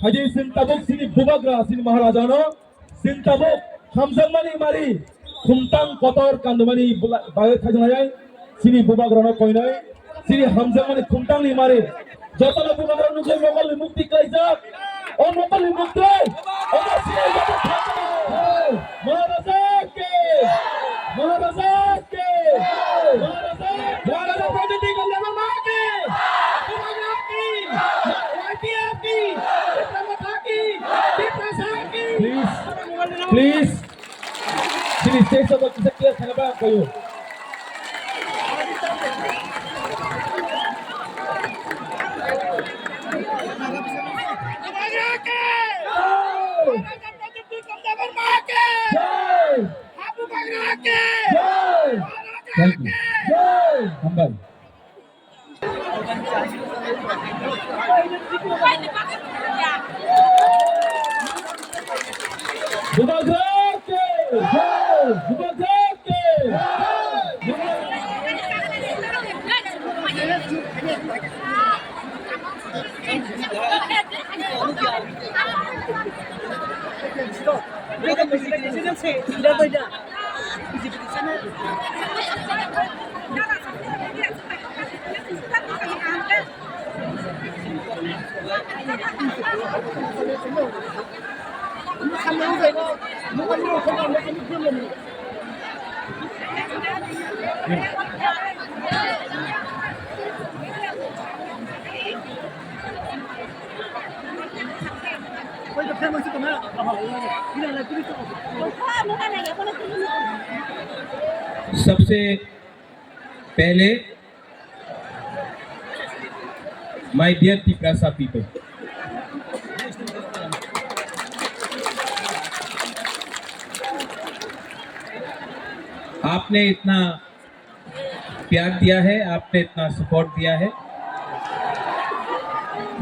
Haji Sintabuk sini Bubagra sini Maharajano Sintabuk Hamzamani mari Kumtang kotor kandumani bayo thajnayai sini Bubagrano koinai sini Hamzamani Kumtang ni mari jotana Bubagra nuke lokal mukti kaijak o lokal mukti o sini Maharaja ke Maharaja ke Maharaja Prajati ka level maake Bubagra ki YPF ki Please, sini stage sama kita clear kenapa kayu? Thank you. Kembali. Bubagra ke, Bubagra ke. सबसे पहले my dear Tiprasa people, आपने इतना प्यार दिया है, आपने इतना support दिया है,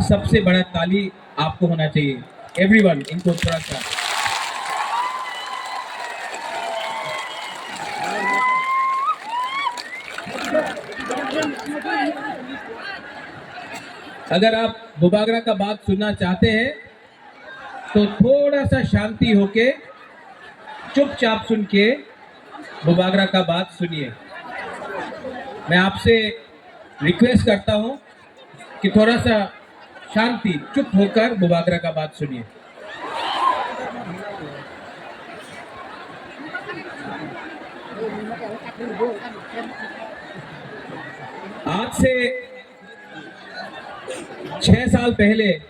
सबसे बड़ा ताली आपको होना चाहिए। एवरीवन, इनको थोड़ा सा अगर आप बुबागरा का बात सुनना चाहते हैं तो थोड़ा सा शांति होके चुपचाप सुन के बुबागरा का बात सुनिए। मैं आपसे रिक्वेस्ट करता हूं कि थोड़ा सा शांति, चुप होकर बुबागरा का बात सुनिए। आज से 6 साल पहले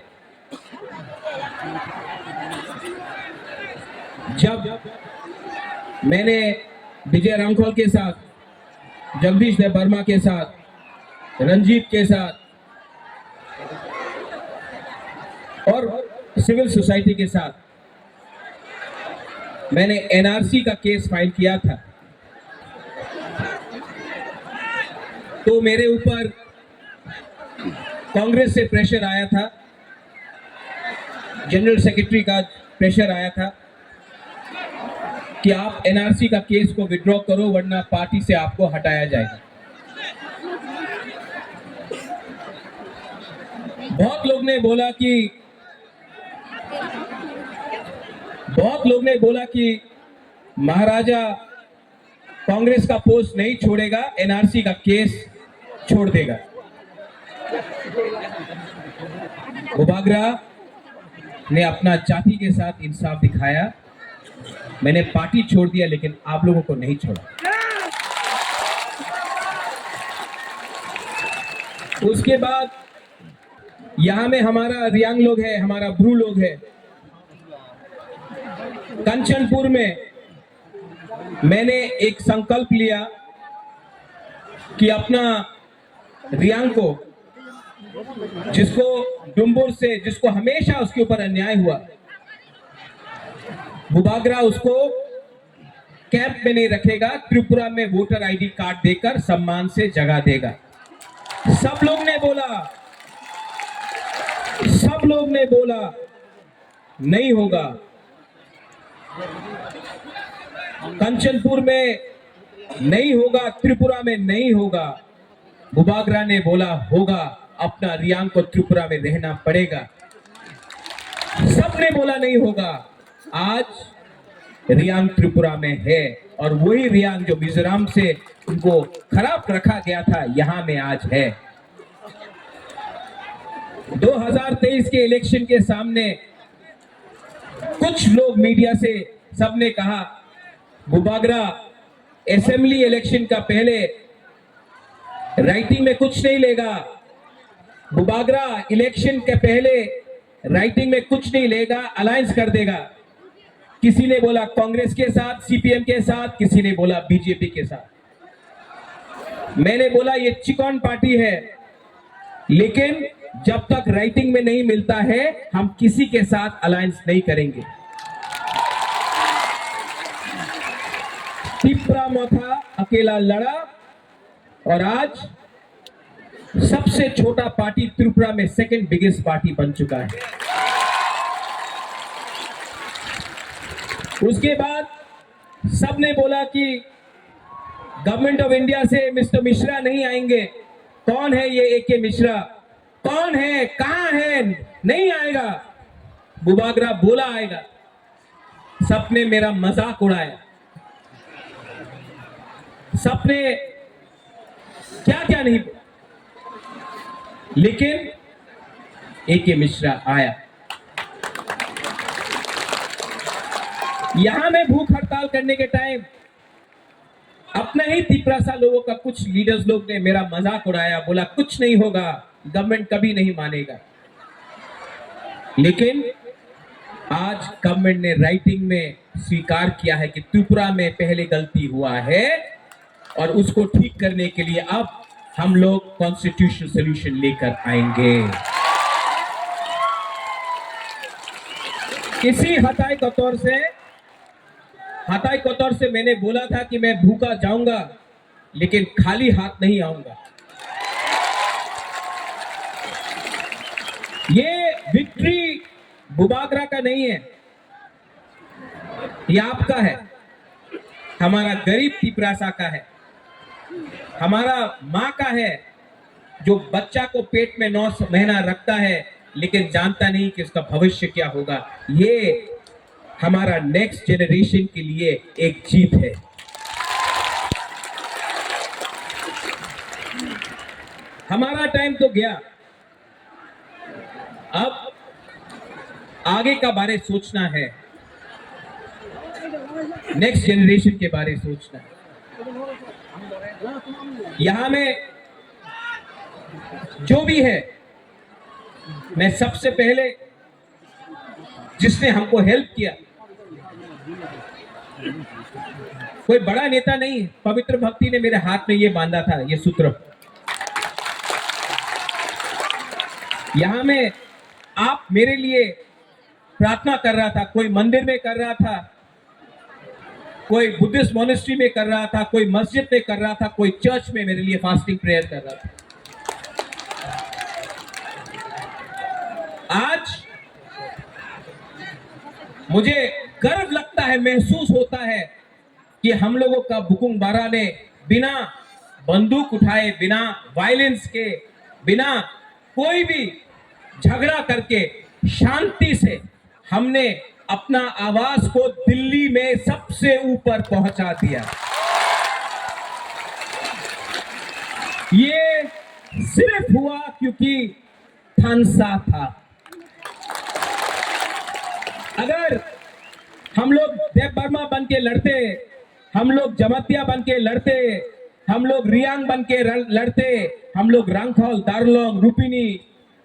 जब मैंने विजय रामखोल के साथ, जगदीश देव वर्मा के साथ, रंजीत के साथ और सिविल सोसाइटी के साथ मैंने एनआरसी का केस फाइल किया था, तो मेरे ऊपर कांग्रेस से प्रेशर आया था, जनरल सेक्रेटरी का प्रेशर आया था कि आप एनआरसी का केस को विड्रॉ करो वरना पार्टी से आपको हटाया जाएगा। बहुत लोग ने बोला कि महाराजा कांग्रेस का पोस्ट नहीं छोड़ेगा, एनआरसी का केस छोड़ देगा। बुबागरा ने अपना जाति के साथ इंसाफ दिखाया। मैंने पार्टी छोड़ दिया लेकिन आप लोगों को नहीं छोड़ा। उसके बाद यहां में हमारा रियांग लोग है, हमारा ब्रू लोग है। कंचनपुर में मैंने एक संकल्प लिया कि अपना रियांग को, जिसको डुम्बुर से, जिसको हमेशा उसके ऊपर अन्याय हुआ, बुबागरा उसको कैंप में नहीं रखेगा, त्रिपुरा में वोटर आईडी कार्ड देकर सम्मान से जगह देगा। सब लोग ने बोला नहीं होगा। कंचनपुर में नहीं होगा, त्रिपुरा में नहीं होगा। बुबागरा ने बोला होगा, अपना रियांग को त्रिपुरा में रहना पड़ेगा। सबने बोला नहीं होगा, आज रियांग त्रिपुरा में है और वही रियांग जो मिजोरम से उनको खराब रखा गया था यहां में आज है। 2023 के इलेक्शन के सामने कुछ लोग मीडिया से सबने कहा बुबागरा असेंबली इलेक्शन का पहले राइटिंग में कुछ नहीं लेगा, बुबागरा इलेक्शन के पहले राइटिंग में कुछ नहीं लेगा, अलायंस कर देगा। किसी ने बोला कांग्रेस के साथ, सीपीएम के साथ, किसी ने बोला बीजेपी के साथ। मैंने बोला ये चिकन पार्टी है, लेकिन जब तक राइटिंग में नहीं मिलता है हम किसी के साथ अलायंस नहीं करेंगे। तिप्रा मोथा अकेला लड़ा और आज सबसे छोटा पार्टी त्रिपुरा में सेकंड बिगेस्ट पार्टी बन चुका है। उसके बाद सबने बोला कि गवर्नमेंट ऑफ इंडिया से मिस्टर मिश्रा नहीं आएंगे। कौन है ये एके मिश्रा? कौन है? कहां है? नहीं आएगा। बुबागरा बोला आएगा। सबने मेरा मजाक उड़ाया, सबने क्या क्या नहीं, लेकिन एके मिश्रा आया। यहां में भूख हड़ताल करने के टाइम अपने ही तिपरासा लोगों का कुछ लीडर्स लोग ने मेरा मजाक उड़ाया, बोला कुछ नहीं होगा, गवर्नमेंट कभी नहीं मानेगा। लेकिन आज गवर्नमेंट ने राइटिंग में स्वीकार किया है कि त्रिपुरा में पहले गलती हुआ है और उसको ठीक करने के लिए अब हम लोग कॉन्स्टिट्यूशनल सॉल्यूशन लेकर आएंगे। किसी हताई कतौर से मैंने बोला था कि मैं भूखा जाऊंगा लेकिन खाली हाथ नहीं आऊंगा। ये विक्ट्री बुबागरा का नहीं है, ये आपका है, हमारा गरीब तिपरासा का है, हमारा माँ का है जो बच्चा को पेट में 9 महीना रखता है लेकिन जानता नहीं कि उसका भविष्य क्या होगा। ये हमारा नेक्स्ट जनरेशन के लिए एक जीत है। हमारा टाइम तो गया, अब आगे का बारे सोचना है, नेक्स्ट जनरेशन के बारे सोचना है। यहां में जो भी है, मैं सबसे पहले जिसने हमको हेल्प किया, कोई बड़ा नेता नहीं है, पवित्र भक्ति ने मेरे हाथ में ये बांधा था, ये सूत्र। यहां में आप मेरे लिए प्रार्थना कर रहा था, कोई मंदिर में कर रहा था, कोई बुद्धिस्ट मॉनेस्ट्री में कर रहा था, कोई मस्जिद में कर रहा था, कोई चर्च में मेरे लिए फास्टिंग प्रेयर कर रहा था। आज मुझे गर्व लगता है, महसूस होता है कि हम लोगों का बुकुंग बारा ने बिना बंदूक उठाए, बिना वायलेंस के, बिना कोई भी झगड़ा करके शांति से हमने अपना आवाज को दिल्ली में सबसे ऊपर पहुंचा दिया। ये सिर्फ हुआ क्योंकि थानसा था। अगर हम लोग देव बर्मा बन के लड़ते, हम लोग जमतिया बन के लड़ते, हम लोग रियांग बन के लड़ते, हम लोग रांगथौल, दार्लोंग, रुपिनी,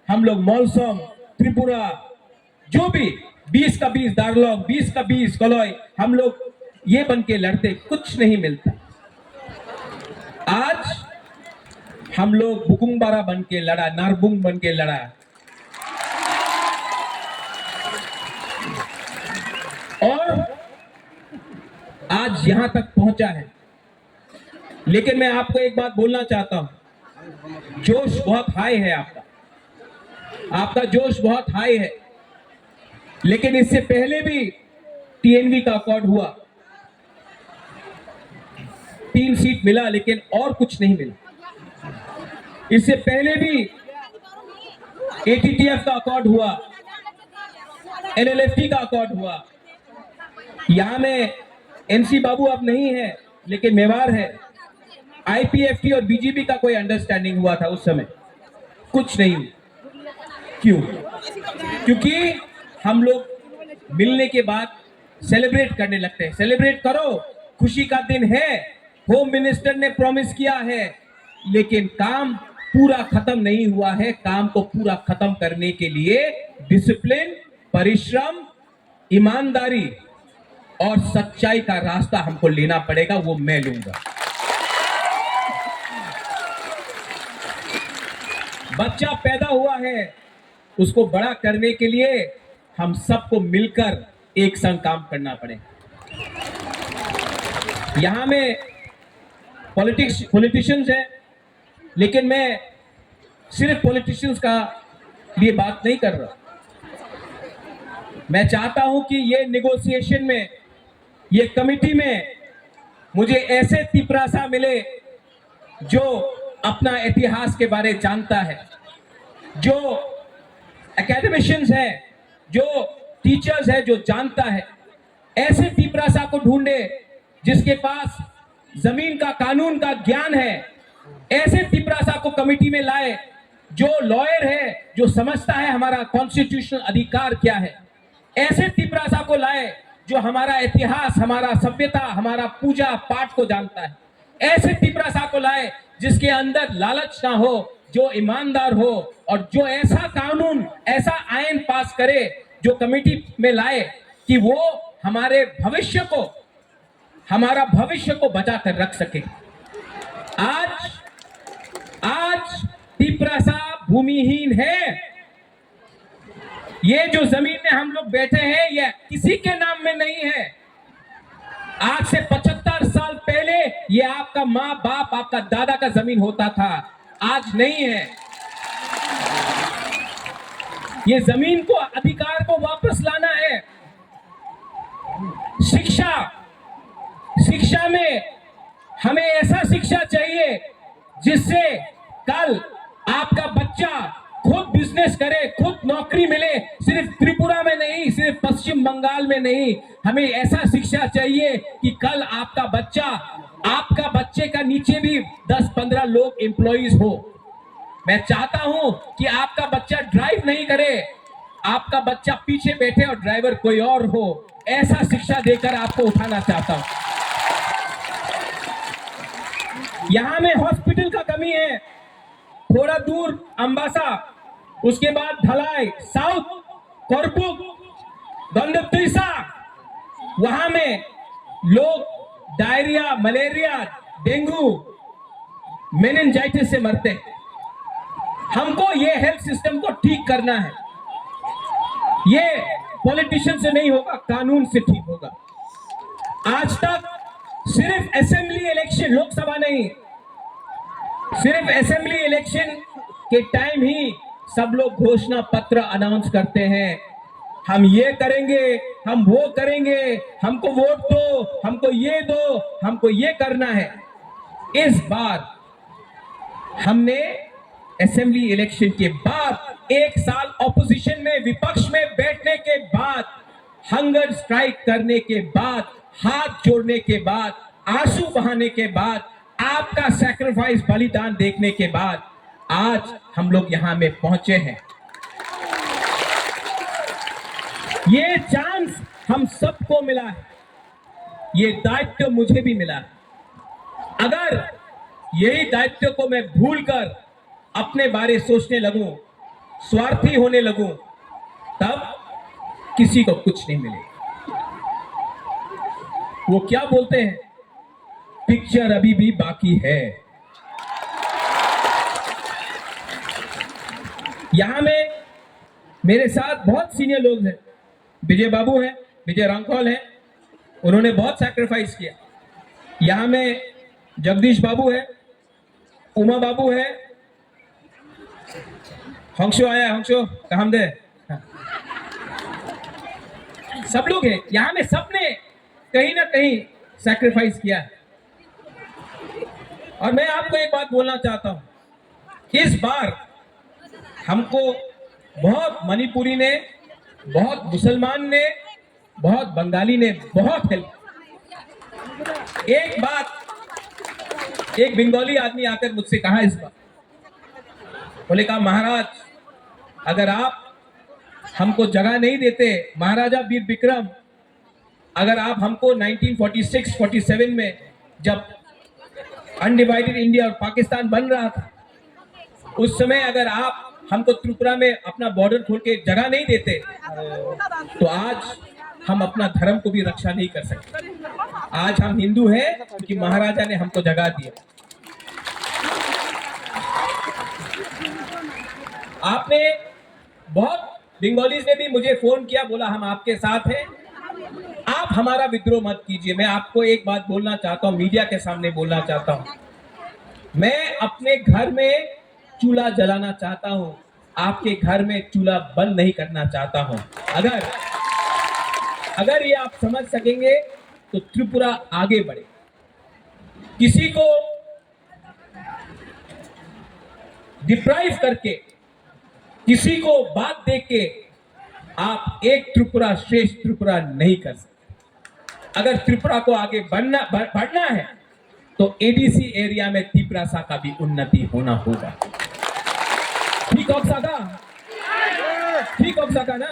हम लोग मौलसम, त्रिपुरा, जो भी 20 का 20 दार्लोंग, 20 का 20 कलोई, हम लोग ये बन के लड़ते, कुछ नहीं मिलता। आज हम लोग बुकुंग बारा बन के लड़ा, नारबुंग बन के लड़ा, और आज यहां तक पहुंचा है। लेकिन मैं आपको एक बात बोलना चाहता हूं, जोश बहुत हाई है, आपका जोश बहुत हाई है। लेकिन इससे पहले भी टीएनवी का अकॉर्ड हुआ, 3 सीट मिला लेकिन और कुछ नहीं मिला। इससे पहले भी एटीटीएफ का अकॉर्ड हुआ, NLFT का अकॉर्ड हुआ। यहाँ में NC बाबू अब नहीं है लेकिन मेवाड़ है। IPFT और BJP का कोई अंडरस्टैंडिंग हुआ था उस समय, कुछ नहीं। क्यों? क्योंकि हम लोग मिलने के बाद सेलिब्रेट करने लगते हैं। सेलिब्रेट करो, खुशी का दिन है, होम मिनिस्टर ने प्रॉमिस किया है, लेकिन काम पूरा खत्म नहीं हुआ है। काम को पूरा खत्म करने के लिए डिसिप्लिन, परिश्रम, ईमानदारी और सच्चाई का रास्ता हमको लेना पड़ेगा, वो मैं लूंगा। बच्चा पैदा हुआ है, उसको बड़ा करने के लिए हम सबको मिलकर एक संग काम करना पड़ेगा। यहां में पॉलिटिशियंस हैं, लेकिन मैं सिर्फ पॉलिटिशियंस का लिए बात नहीं कर रहा। मैं चाहता हूं कि ये नेगोशिएशन में, ये कमिटी में मुझे ऐसे तिपरासा मिले जो अपना इतिहास के बारे जानता है, जो एकेडमिशियंस हैं, जो टीचर्स है, जो जानता है। ऐसे तिपरासा को ढूंढे जिसके पास जमीन का, कानून का ज्ञान है। ऐसे तिपरासा को कमिटी में लाए जो लॉयर है, जो समझता है हमारा कॉन्स्टिट्यूशनल अधिकार क्या है। ऐसे तिपरासा को लाए जो हमारा इतिहास, हमारा सभ्यता, हमारा पूजा पाठ को जानता है। ऐसे तिपरासा को लाए जिसके अंदर लालच ना हो, जो ईमानदार हो, और जो ऐसा कानून, ऐसा आयन पास करे, जो कमेटी में लाए कि वो हमारे भविष्य को, हमारा भविष्य को बचा कर रख सके। आज तिपरासा भूमिहीन है। ये जो जमीन में हम लोग बैठे हैं, ये किसी के नाम में नहीं है। आज से 75 साल पहले ये आपका माँ बाप, आपका दादा का जमीन होता था, आज नहीं है। ये जमीन को, अधिकार को वापस लाना है। शिक्षा में हमें ऐसा शिक्षा चाहिए जिससे कल आपका बच्चा खुद बिजनेस करे, खुद नौकरी मिले। सिर्फ त्रिपुरा में नहीं, सिर्फ पश्चिम बंगाल में नहीं, हमें ऐसा शिक्षा चाहिए कि कल आपका बच्चे का नीचे भी 10-15 लोग एम्प्लॉइज हो। मैं चाहता हूं कि आपका बच्चा ड्राइव नहीं करे, आपका बच्चा पीछे बैठे और ड्राइवर कोई और हो। ऐसा शिक्षा देकर आपको उठाना चाहता हूं। यहां में हॉस्पिटल का कमी है, थोड़ा दूर अंबासा, उसके बाद ढलाई, साउथ कोरपुक, गंडतीसा, वहां में लोग डायरिया, मलेरिया, डेंगू, मेनिंजाइटिस से मरते हैं। हमको ये हेल्थ सिस्टम को ठीक करना है। ये पॉलिटिशियन से नहीं होगा, कानून से ठीक होगा। आज तक सिर्फ असेंबली इलेक्शन, लोकसभा नहीं, सिर्फ असेंबली इलेक्शन के टाइम ही सब लोग घोषणा पत्र अनाउंस करते हैं। हम ये करेंगे, हम वो करेंगे, हमको वोट दो, हमको ये दो, हमको ये करना है। इस बार हमने असेंबली इलेक्शन के बाद, एक साल ऑपोजिशन में, विपक्ष में बैठने के बाद, हंगर स्ट्राइक करने के बाद, हाथ जोड़ने के बाद, आंसू बहाने के बाद, आपका सैक्रिफाइस, बलिदान देखने के बाद आज हम लोग यहां में पहुंचे हैं। ये चांस हम सबको मिला है, ये दायित्व मुझे भी मिला है। अगर यही दायित्व को मैं भूलकर अपने बारे सोचने लगूं, स्वार्थी होने लगूं, तब किसी को कुछ नहीं मिलेगा। वो क्या बोलते हैं, पिक्चर अभी भी बाकी है। यहां में मेरे साथ बहुत सीनियर लोग हैं। विजय बाबू हैं, विजय रांखौल हैं, उन्होंने बहुत सैक्रिफाइस किया। यहां में जगदीश बाबू है, उमा बाबू है, हंसो आया, हंसो काम दे, सब लोग हैं यहां में। सबने कहीं ना कहीं सैक्रिफाइस किया है। और मैं आपको एक बात बोलना चाहता हूं, इस बार हमको बहुत, मणिपुरी ने बहुत मुसलमान ने, बहुत बंगाली ने बहुत हेल्प। एक बात, एक बंगाली आदमी आकर मुझसे कहा इस बार, बोले कहा महाराज अगर आप हमको जगह नहीं देते, महाराजा वीर विक्रम, अगर आप हमको 1946-47 में जब अनडिवाइडेड इंडिया और पाकिस्तान बन रहा था, उस समय अगर आप हमको त्रिपुरा में अपना बॉर्डर खोल के जगह नहीं देते तो आज हम अपना धर्म को भी रक्षा नहीं कर सकते। आज हम हिंदू हैं क्योंकि महाराजा ने हमको जगह दिया। आपने बहुत बंगालीज ने भी मुझे फोन किया, बोला हम आपके साथ हैं, आप हमारा विद्रोह मत कीजिए। मैं आपको एक बात बोलना चाहता हूं, मीडिया के सामने बोलना चाहता हूं, मैं अपने घर में चूल्हा जलाना चाहता हूं, आपके घर में चूल्हा बंद नहीं करना चाहता हूं। अगर ये आप समझ सकेंगे तो त्रिपुरा आगे बढ़े। किसी को डिप्राइव करके, किसी को बात दे के आप एक त्रिपुरा श्रेष्ठ त्रिपुरा नहीं कर सकते। अगर त्रिपुरा को आगे बढ़ना है तो एडीसी एरिया में तिपरासा का भी उन्नति होना होगा। ठीक होगा ना?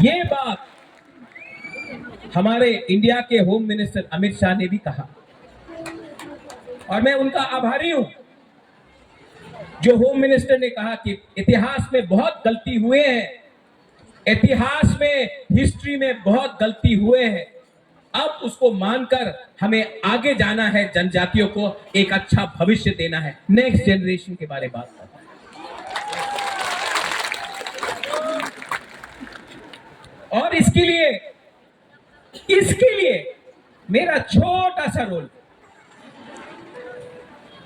ये बात हमारे इंडिया के होम मिनिस्टर अमित शाह ने भी कहा और मैं उनका आभारी हूं, जो होम मिनिस्टर ने कहा कि इतिहास में बहुत गलती हुए हैं, इतिहास में, हिस्ट्री में बहुत गलती हुए हैं, अब उसको मानकर हमें आगे जाना है, जनजातियों को एक अच्छा भविष्य देना है, नेक्स्ट जनरेशन के बारे में बात करना है। और इसके लिए मेरा छोटा सा रोल,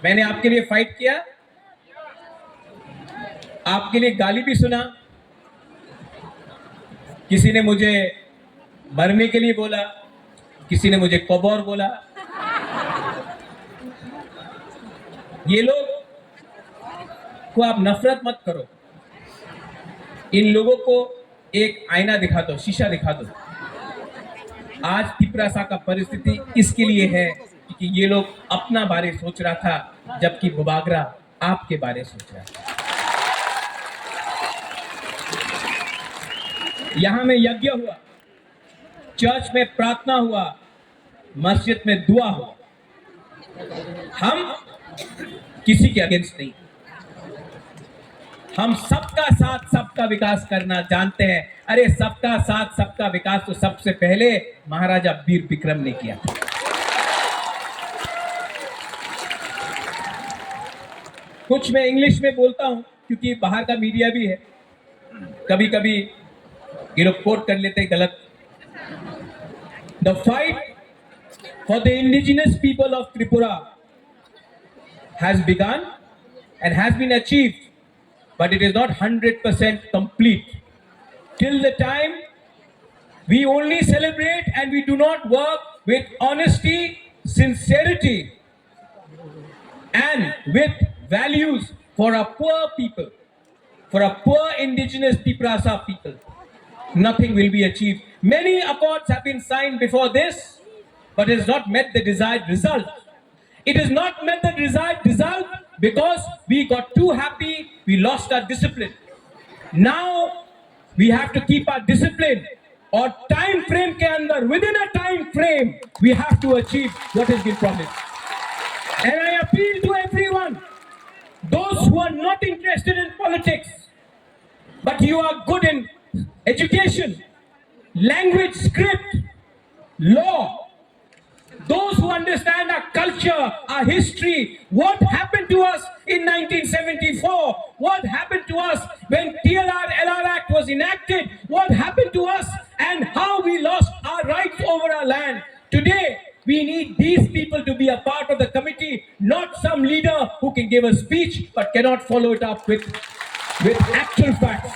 मैंने आपके लिए फाइट किया, आपके लिए गाली भी सुना, किसी ने मुझे मरने के लिए बोला, किसी ने मुझे कबौर बोला। ये लोग को आप नफरत मत करो, इन लोगों को एक आईना दिखा दो, शीशा दिखा दो। आज तिपरासा का परिस्थिति इसके लिए है कि ये लोग अपना बारे सोच रहा था, जबकि बुबागरा आपके बारे सोच रहा था। यहां में यज्ञ हुआ, चर्च में प्रार्थना हुआ, मस्जिद में दुआ हुआ। हम किसी के अगेंस्ट नहीं, हम सबका साथ सबका विकास करना जानते हैं। अरे सबका साथ सबका विकास तो सबसे पहले महाराजा वीर विक्रम ने किया। कुछ मैं इंग्लिश में बोलता हूं क्योंकि बाहर का मीडिया भी है, कभी कभी ये लोग कोट कर लेते गलत। The fight for the indigenous people of Tripura has begin and has been achieved, but it is not 100% complete. Till the time we only celebrate and we do not work with honesty, sincerity and with values for our poor people, for our poor indigenous Tiprasa people, nothing will be achieved. Many accords have been signed before this, but it has not met the desired result. It has not met the desired result because we got too happy, we lost our discipline. Now we have to keep our discipline, or time frame ke andar, within a time frame we have to achieve what has been promised. And I appeal to everyone, those who are not interested in politics but you are good in education, language, script, law, those who understand our culture, our history, what happened to us in 1974, what happened to us when TLR-LR Act was enacted, what happened to us and how we lost our rights over our land. Today, we need these people to be a part of the committee, not some leader who can give a speech but cannot follow it up with actual facts.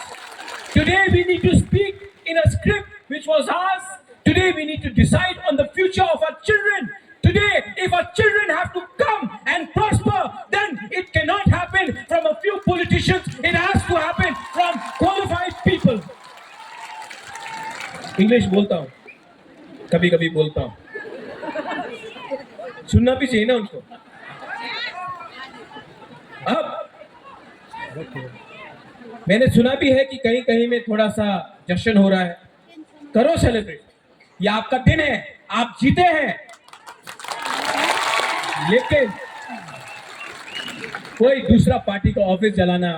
Today, we need to speak in a script which was ours. Today we need to decide on the future of our children. Today, if our children have to come and prosper, then it cannot happen from a few politicians. It has to happen from qualified people. English बोलता हूँ, कभी कभी बोलता हूँ, सुनना भी चाहिए ना उनको। अब मैंने सुना भी है कि कहीं कहीं में थोड़ा सा जश्न हो रहा है, करो सेलिब्रेट, ये आपका दिन है, आप जीते हैं। लेकिन कोई दूसरा पार्टी का ऑफिस जलाना,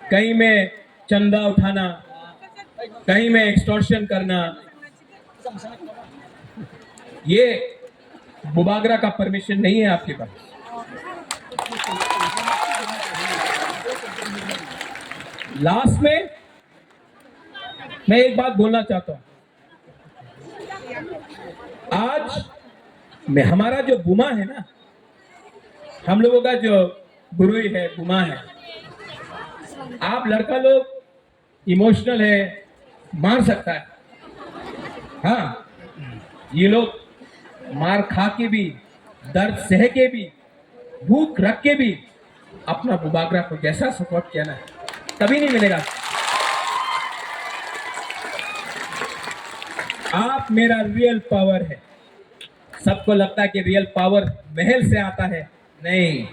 कहीं में चंदा उठाना, कहीं में एक्सटॉर्शन करना, ये बुबागरा का परमिशन नहीं है आपके पास। लास्ट में मैं एक बात बोलना चाहता हूं, आज में हमारा जो बुमा है ना, हम लोगों का जो गुरु है, बुमा है, आप लड़का लोग इमोशनल है, मार सकता है। हाँ, ये लोग मार खा के भी, दर्द सह के भी, भूख रख के भी अपना बुबागरा को जैसा सपोर्ट किया ना, कभी नहीं मिलेगा। आप मेरा रियल पावर है। सबको लगता है कि रियल पावर महल से आता है, नहीं,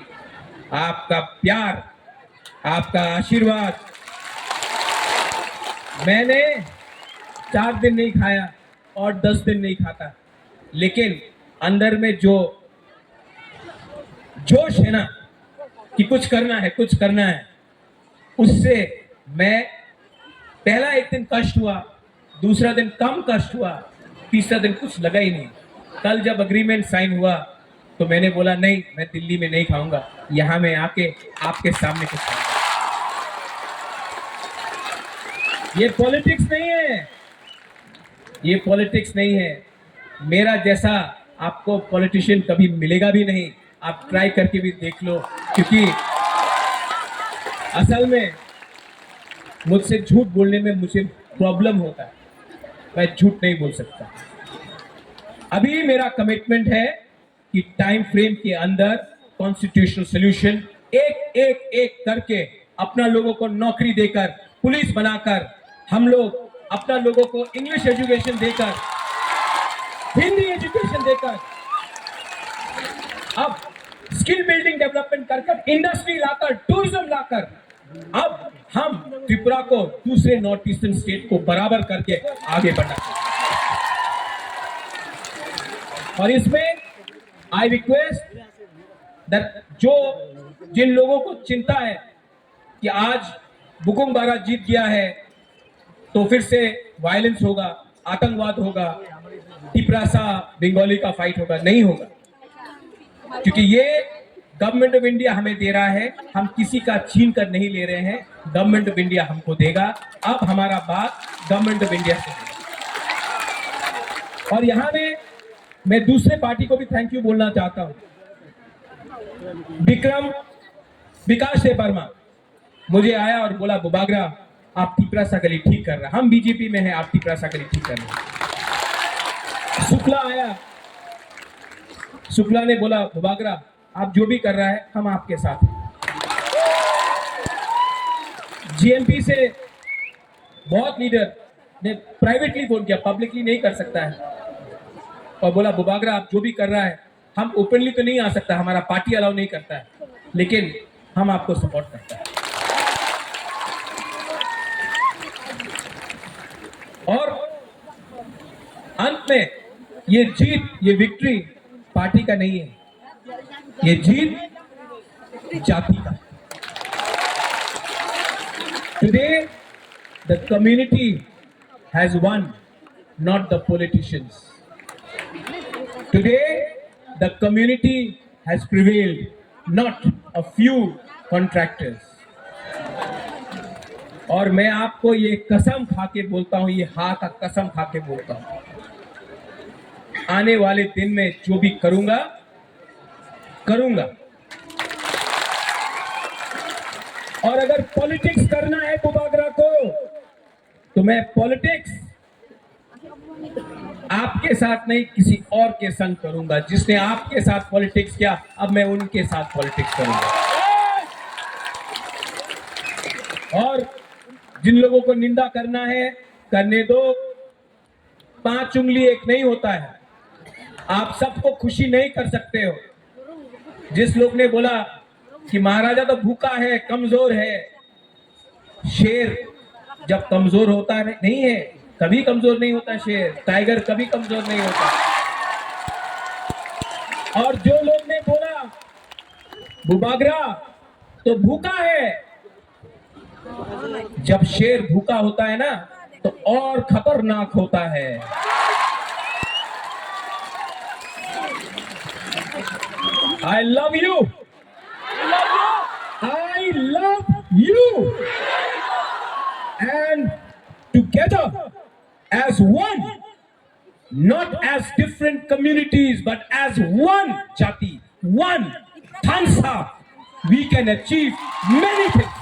आपका प्यार, आपका आशीर्वाद। मैंने 4 दिन नहीं खाया और 10 दिन नहीं खाता, लेकिन अंदर में जो जोश है ना कि कुछ करना है, कुछ करना है, उससे मैं पहला एक दिन कष्ट हुआ, दूसरा दिन कम कष्ट हुआ, तीसरा दिन कुछ लगा ही नहीं। कल जब अग्रीमेंट साइन हुआ तो मैंने बोला नहीं, मैं दिल्ली में नहीं खाऊंगा, यहां मैं आके आपके सामने कुछ खाऊंगा। ये पॉलिटिक्स नहीं है, ये पॉलिटिक्स नहीं है। मेरा जैसा आपको पॉलिटिशियन कभी मिलेगा भी नहीं, आप ट्राई करके भी देख लो, क्योंकि असल में मुझसे झूठ बोलने में मुझे प्रॉब्लम होता है, मैं झूठ नहीं बोल सकता। अभी मेरा कमिटमेंट है कि टाइम फ्रेम के अंदर कॉन्स्टिट्यूशनल सॉल्यूशन एक एक एक करके अपना लोगों को नौकरी देकर, पुलिस बनाकर, हम लोग अपना लोगों को इंग्लिश एजुकेशन देकर, हिंदी एजुकेशन देकर, अब स्किल बिल्डिंग डेवलपमेंट कर, इंडस्ट्री लाकर, टूरिज्म लाकर, अब हम त्रिपुरा को दूसरे नॉर्थ ईस्टर्न स्टेट को बराबर करके आगे बढ़ा। और इसमें आई रिक्वेस्ट दैट जिन लोगों को चिंता है कि आज बुकुम बारा जीत गया है तो फिर से वायलेंस होगा, आतंकवाद होगा, टिपरासा बंगाली का फाइट होगा, नहीं होगा, क्योंकि ये गवर्नमेंट ऑफ इंडिया हमें दे रहा है, हम किसी का छीन कर नहीं ले रहे हैं, गवर्नमेंट ऑफ इंडिया हमको देगा। अब हमारा बात गवर्नमेंट ऑफ इंडिया से है। और यहां में मैं दूसरे पार्टी को भी थैंक यू बोलना चाहता हूं। विकास से वर्मा मुझे आया और बोला, बुबागरा आप टिपरासा गली ठीक कर रहे हैं, हम बीजेपी में हैं, आप टिपरासा गली ठीक कर रहे हैं। शुक्ला आया, शुक्ला ने बोला, बुबागरा आप जो भी कर रहा है हम आपके साथ हैं। जीएमपी से बहुत लीडर ने प्राइवेटली फोन किया, पब्लिकली नहीं कर सकता है, और बोला बुबागरा आप जो भी कर रहा है, हम ओपनली तो नहीं आ सकता, हमारा पार्टी अलाउ नहीं करता है, लेकिन हम आपको सपोर्ट करते हैं। और अंत में ये जीत, ये विक्ट्री पार्टी का नहीं है, ये जीत जाति का। Today the community has won, not the politicians. Today the community has prevailed, not a few contractors. और मैं आपको ये कसम खा के बोलता हूं, ये हाथ का कसम खा के बोलता हूं, आने वाले दिन में जो भी करूंगा करूंगा। और अगर पॉलिटिक्स करना है बुबागरा को, तो मैं पॉलिटिक्स आपके साथ नहीं, किसी और के संग करूंगा। जिसने आपके साथ पॉलिटिक्स किया, अब मैं उनके साथ पॉलिटिक्स करूंगा। और जिन लोगों को निंदा करना है करने दो, 5 उंगली एक नहीं होता है। आप सबको खुशी नहीं कर सकते हो। जिस लोग ने बोला कि महाराजा तो भूखा है, कमजोर है, शेर जब कमजोर होता है नहीं है, कभी कमजोर नहीं होता शेर, टाइगर कभी कमजोर नहीं होता। और जो लोग ने बोला बुबागरा तो भूखा है, जब शेर भूखा होता है ना तो और खतरनाक होता है। I love you. I love you. And together as one, not as different communities, but as one Jati, one Thansa, we can achieve many things.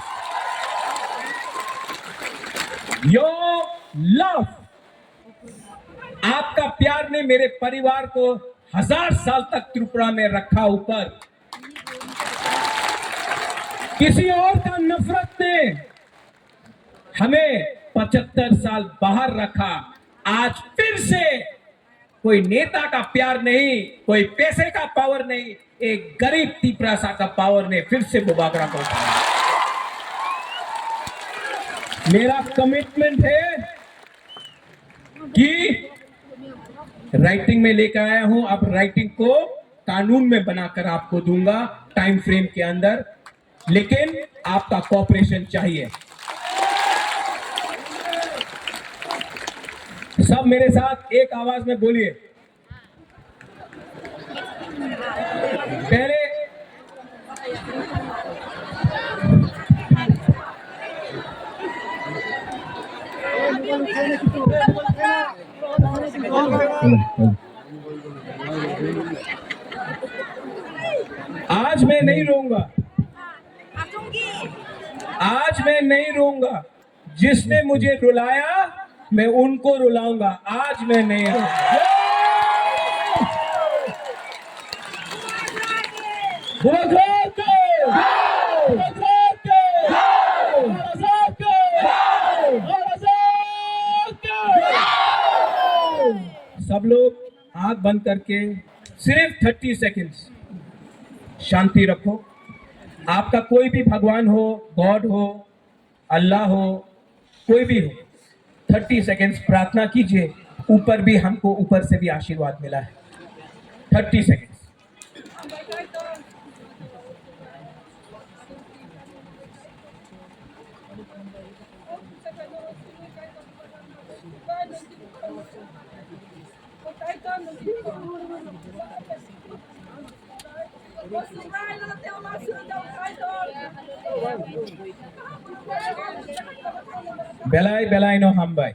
Your love, आपका प्यार ने मेरे परिवार को 1000 साल तक त्रिपुरा में रखा ऊपर। किसी और का नफरत ने हमें 75 साल बाहर रखा। आज फिर से कोई नेता का प्यार नहीं, कोई पैसे का पावर नहीं, एक गरीब तिपरासा का पावर ने फिर से बुबागरा को उठाया। मेरा कमिटमेंट है कि राइटिंग में लेकर आया हूं, अब राइटिंग को कानून में बनाकर आपको दूंगा टाइम फ्रेम के अंदर, लेकिन आपका कोऑपरेशन चाहिए। सब मेरे साथ एक आवाज में बोलिए। पहले आज मैं नहीं रोऊंगा, आज मैं नहीं रोऊंगा। जिसने मुझे रुलाया मैं उनको रुलाऊंगा, आज मैं नहीं रोऊंगा। सब लोग आंख बंद करके सिर्फ 30 सेकंड्स शांति रखो। आपका कोई भी भगवान हो, गॉड हो, अल्लाह हो, कोई भी हो, 30 सेकंड्स प्रार्थना कीजिए। ऊपर भी हमको ऊपर से भी आशीर्वाद मिला है। 30 सेकंड्स। बेलाई बेलाई नो हम भाई।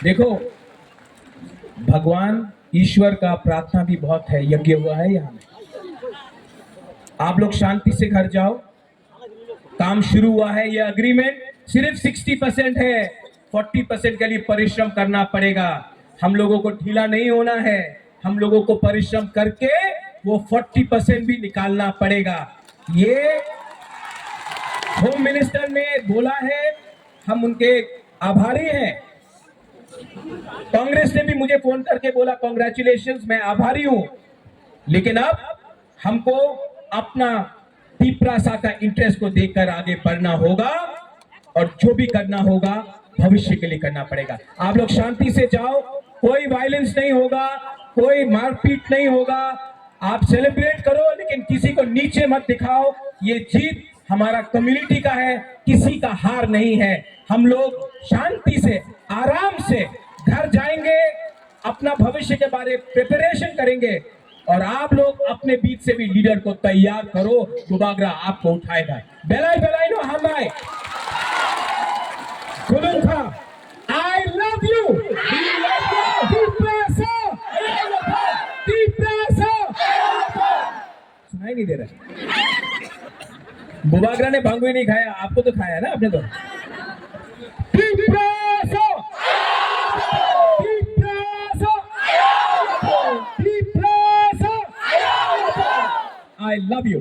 देखो, भगवान ईश्वर का प्रार्थना भी बहुत है, यज्ञ हुआ है यहाँ में। आप लोग शांति से घर जाओ। काम शुरू हुआ है, ये अग्रीमेंट सिर्फ 60% है, 40% के लिए परिश्रम करना पड़ेगा। हम लोगों को ढीला नहीं होना है, हम लोगों को परिश्रम करके वो 40% भी निकालना पड़ेगा। ये होम मिनिस्टर ने बोला है, हम उनके आभारी हैं। कांग्रेस ने भी मुझे फोन करके बोला कांग्रेचुलेशंस, मैं आभारी हूं। लेकिन अब हमको अपना तिपरासा का इंटरेस्ट को देखकर आगे बढ़ना होगा और जो भी करना होगा भविष्य के लिए करना पड़ेगा। आप लोग शांति से जाओ, कोई वायलेंस नहीं होगा, कोई मारपीट नहीं होगा। आप सेलिब्रेट करो, लेकिन किसी को नीचे मत दिखाओ। ये जीत हमारा कम्युनिटी का है, किसी का हार नहीं है। हम लोग शांति से आराम से घर जाएंगे, अपना भविष्य के बारे में प्रिपरेशन करेंगे और आप लोग अपने बीच से भी लीडर को तैयार करो। बुबागरा आपको उठाएगा। बेलाई बेलाई नो हम भाई। गुलुंखा, I love you. सुनाई नहीं दे रहा। बुबागरा ने भांगू ही नहीं खाया, आपको तो खाया ना आपने तो। I love you.